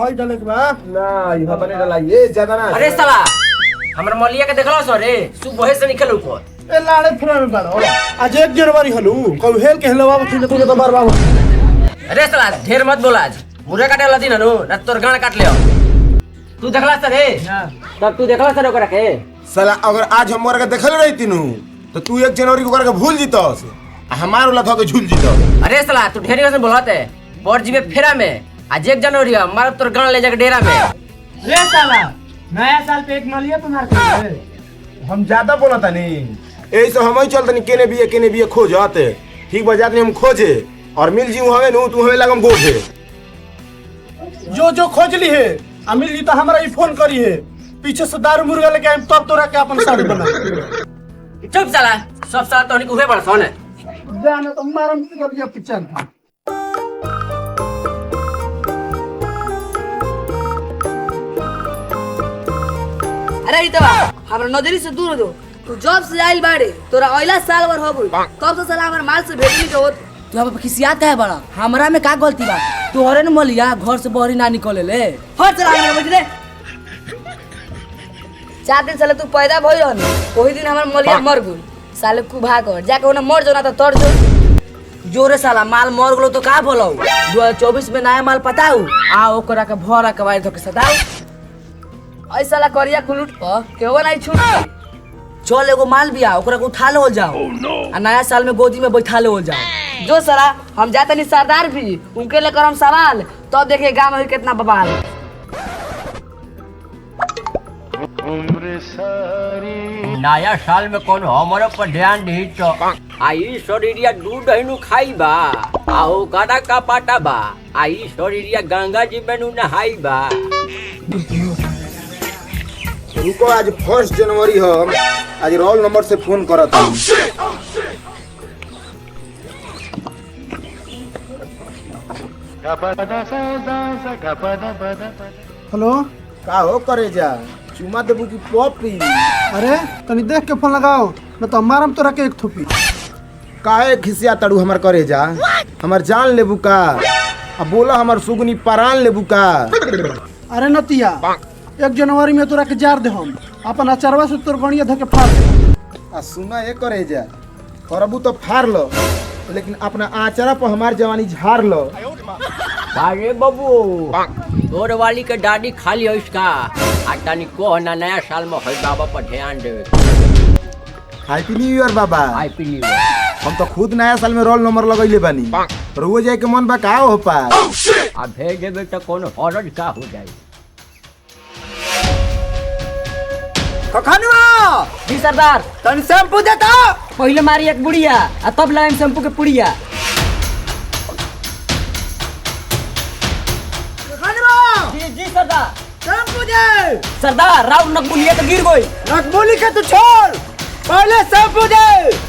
हई डाले के बा ना इहा बने डाला ये ज्यादा ना। अरे साला हमरा मलिया के देखलो सो रे सुबह से निकल ऊपर ए लाड़े फुरा में बाड़ो आज 1 जनवरी हलू कहू हेल के हेलवा तू तुझे तो बार अरे साला ढेर मत बोल आज मुरे काटे वाला दिन हनु ना तोर गान काट ले तू देखला सर रे तब तू देखला सर ओकरा के साला अगर आज हम मोर के देखल रही तीनू तो तू 1 जनवरी को करके भूल जीतस हमार वाला धके झूल जीतस। अरे साला तू ढेर से बोलत है पर जीवे फेरा में आज 1 जनवरी मार तोर गान ले जाके डेरा में। रे साला नया साल पे एक मलिया पे मार के हम ज्यादा बोलता नहीं एही से हम ही चलतनी केने भी खोजत ठीक बजात नहीं हम खोजे और मिल जी हवे नु तू हवे लगम गोठे जो खोज ली है अमिल जी तो हमरा ही फोन करी है पीछे से दारू मुर्गा लेके आइम तब तोरा के अपन साड़ी बना चुप साला सब साला तोनी उहे बड़ सोने जाने तो मारम कर दिया पिचन। अरे इतवा हमरा नजरी से दूर हो दो तू जॉब से आइल बाड़े तोरा अइला साल भर हो गई तब से साला हमर माल से भेटली के होत तू अब खिसियात है बड़ा हमरा में का गलती बा तोहरे न मलिया घर से बहरी ना निकले ले हट चला हमरा बैठ रे 4 दिन साले तू पैदा भई रहनी ओही दिन हमर मलिया मर गई साले कु भाग जाके ओने मर जो ना तो तोड़ जो जोरे साला माल मर गलो तो का बोलो 2024 में नया माल पताऊ आ ओकरा के भरा के वाई धके सदाऊ ऐ साला करिया खुलुट प केहू नहीं छूट चल एगो माल बिया ओकरा के उठा ले जाओ आ नया साल में गोदी में बैठा ले जाओ जो साला हम जाते नहीं सरदार भी उनके लेकर हम सवाल तो देखे गांव में कितना बवाल। नया साल में कौन हमारे पर ध्यान दी तो आई शरीरिया दूध हिनु खाई बा आओ कादा का पाटा बा आई शरीरिया गंगा जी में नु नहाई बा। रुको आज 1 जनवरी हो आज रोल नंबर से फोन करत हूं। हेलो का हो करे जा चुमा देबू की पॉपी अरे तनी देख के फोन लगाओ न तो मारम तोरा के एक थुपी काहे खिसिया तड़ू हमर करे जा हमर जान लेबू का अब बोला हमर सुगनी परान लेबू का। अरे नतिया 1 जनवरी में तोरा के जार दे हम अपन अचरवा से तोर गणिया धके फाड़ दे आ सुना ये करे जा करबू तो फाड़ लो लेकिन अपना आचरा पर हमार जवानी झाड़ लो। अरे बाबू तोर वाली के दादी खाली है इसका आटानी को ना नया साल में हई बाबा पर ध्यान देवे। हैप्पी न्यू ईयर बाबा। Happy new year. हम तो खुद नया साल में रोल नंबर लगैले बानी रोज जाए के मन बा का हो पा आ भेज देबे तो कोनो हरज का हो जाए। खखनुआ जी सरदार तन शैम्पू देता पहले मारी एक बुढ़िया आ तब लाइन शैम्पू के पुड़िया। जी जी सरदार शैम्पू दे सरदार राव नकबुलिया तो गिर गई नकबोली के तू छोड़ पहले शैम्पू दे।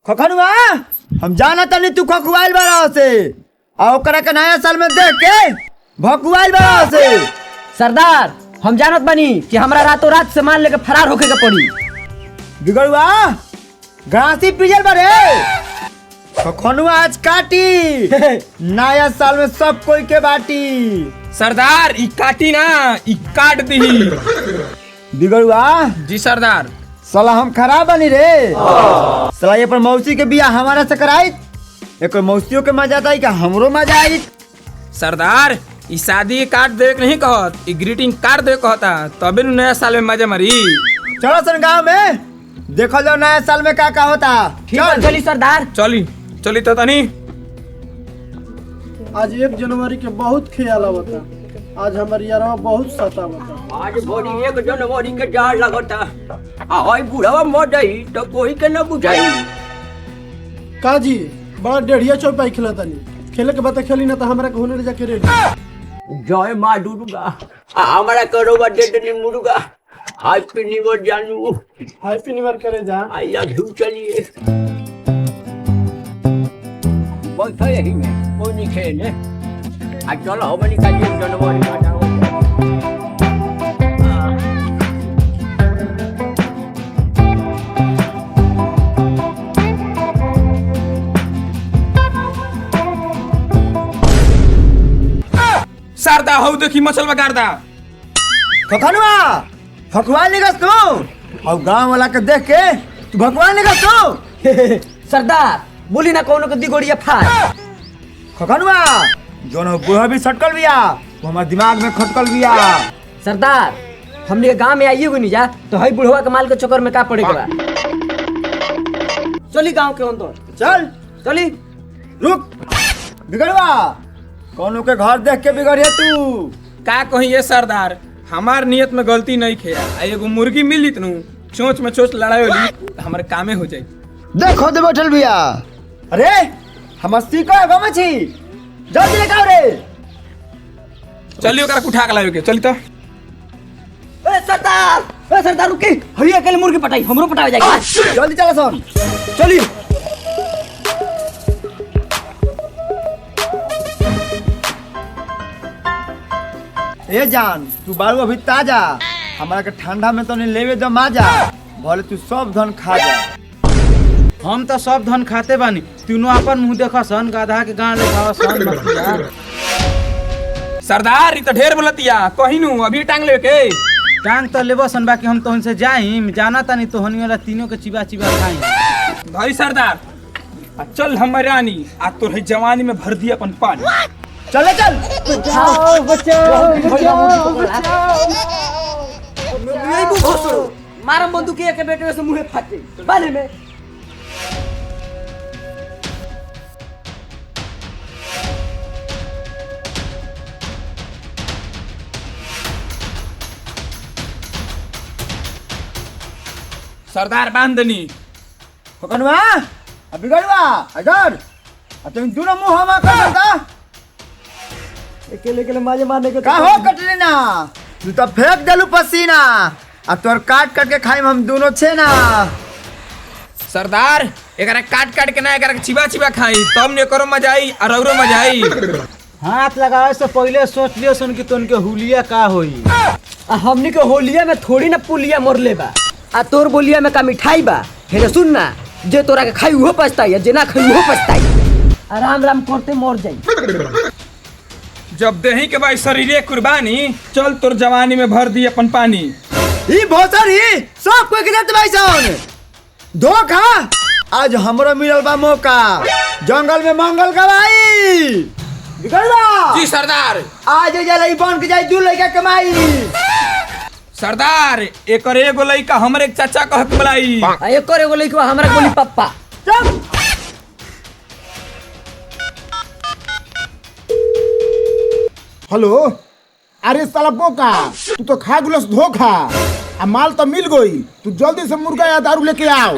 खखनुआ हम जाना तनी तू खखुआइल बड़ा से आ ओकरा के नया साल में देख के भकुआइल बड़ा से। सरदार हम जानत बनी कि हमरा रातों रात से मान लेके फरार होके के पड़ी। बिगड़ुआ घासी पिजल बड़े खखनुआ आज काटी नया साल में सब कोई के बाटी। सरदार ई काटी ना ई काट दी। बिगड़ुआ जी सरदार। साला हम खराब बनी रे साला ये पर मौसी के बियाह हमारा से कराई एक मौसियों के मजा आई का हमरो मजा आई। सरदार ई शादी के कार्ड देख नहीं कहत ई ग्रीटिंग कार्ड दे कहता तबे नु नया साल में मजा मरी। चलो सन गाँव में देखो जाओ नया साल में का होता। चली सरदार चली चली तो तनी आज 1 जनवरी के बहुत ख्याल आवता आज हमारी यारवा बहुत सतावता। आज बड़ी 1 जनवरी के जाड़ लगता। हाय बुढ़वा मर जाई तो कोई के न बुझाई। काजी बड़ा डेढ़िया चौपाई खिलातानी, खेले के बता खेली ना तो हमरा के होने ले जाके रेडी। जय माँ दुर्गा। हमारा करोबा दे देनी मुर्गा। हैप्पी न्यू ईयर जानू। हैप्पी न्यू ईयर करे जा। I love you. चलिए बोलता यही में कोई नहीं खेले। आज चलो हो बनी का 1 जनवरी का जाओ। सरदा हो देखी मसल में गारदा। खखनुआ भगवान निकस तू और गांव वाला के देख के तू भगवान निकस तू। सरदार बोली ना कौन को दिगोड़िया फाड़। खखनुआ जोनो बुढ़ा भी सटकल बिया वो हमारे दिमाग में खटकल बिया। सरदार हमने के गांव में आइए को नहीं जा तो हई बुढ़वा के माल के चक्कर में का पड़ेगा बा। चली गांव के अंदर चल चली। रुक बिगड़वा कौनों के घर देख के बिगड़िया तू। का कहिए सरदार, हमार नियत में गलती नहीं खेया। एगो मुर्गी मिल जितनु चोंच में चोंच लड़ाई होली तो हमारे कामे हो जाई। देखो दे बैठल बिया। अरे हम सीखो है गम छी जल्दी लेके आओ रे। चलिए ओकरा उठा के लाओगे। चली तो ए सरदार रुकी हई अकेले मुर्गी पटाई हमरो पटावे जाएगा। जल्दी चला सन चली। ए जान तू बारू अभी ताजा हमारा के ठंडा में तो नहीं लेवे दो माजा भले तू सब धन खा जा। हम तो सब धन खाते बानी, तीनों अपन मुंह देखा सन गाधा के गांव ले खावा सन मतिया। सरदार ई तो ढेर बोलतिया कहिनु अभी टांग ले के। टांग तो लेबो सन बाकी हम तोहन से जाइम जाना तानी तोहनी वाला तीनों के चिबा चिबा खाई। भाई सरदार आ चल हमर रानी आ तोर है जवानी में भर दिया अपन पानी। चले चल मारम बंदूक के बेटे से मुंह फाटे बाले में। सरदार बांधनी खखनुआ अभी गड़वा इधर तुम दोनों मुंह हमा कर देता। अकेले अकेले माजे मारने के का हो कटरीना तू तो फेंक देलू पसीना अब तोर काट काट के खाइम हम दोनों छे ना। सरदार एकरा काट काट के ना एकरा चिबा चिबा खाई तब ने करो मजा आई और औरो मजा आई। हाथ लगावे से पहले सोच लियो सन कि तोन के हुलिया का होई। हमनी के होलिया में थोड़ी ना पुलिया मरले बा आ तोर बोलिया में का मिठाई बा। हेरे सुन ना जे तोरा के खाई उहो पछताई जे ना खाई उहो पछताई। आराम राम करते मर जाई। जब देही के भाई शरीरे कुर्बानी चल तोर जवानी में भर दी अपन पानी। ई भोसरी सब कोई के देत भाई सन धोखा आज हमरो मिलल बा मौका जंगल में मंगल गवाई बिगड़वा। जी सरदार। आज जलाई बन के जाई दू लइका कमाई। सरदार एकर एगो लइका हमरे एक चाचा कह के बुलाई। आ एकर एगो लइकवा हमरा गोली पप्पा। चल हेलो अरे साला बोका तू तो खा गुलस धोखा आ माल तो मिल गई। तू जल्दी से मुर्गा या दारू लेके आओ।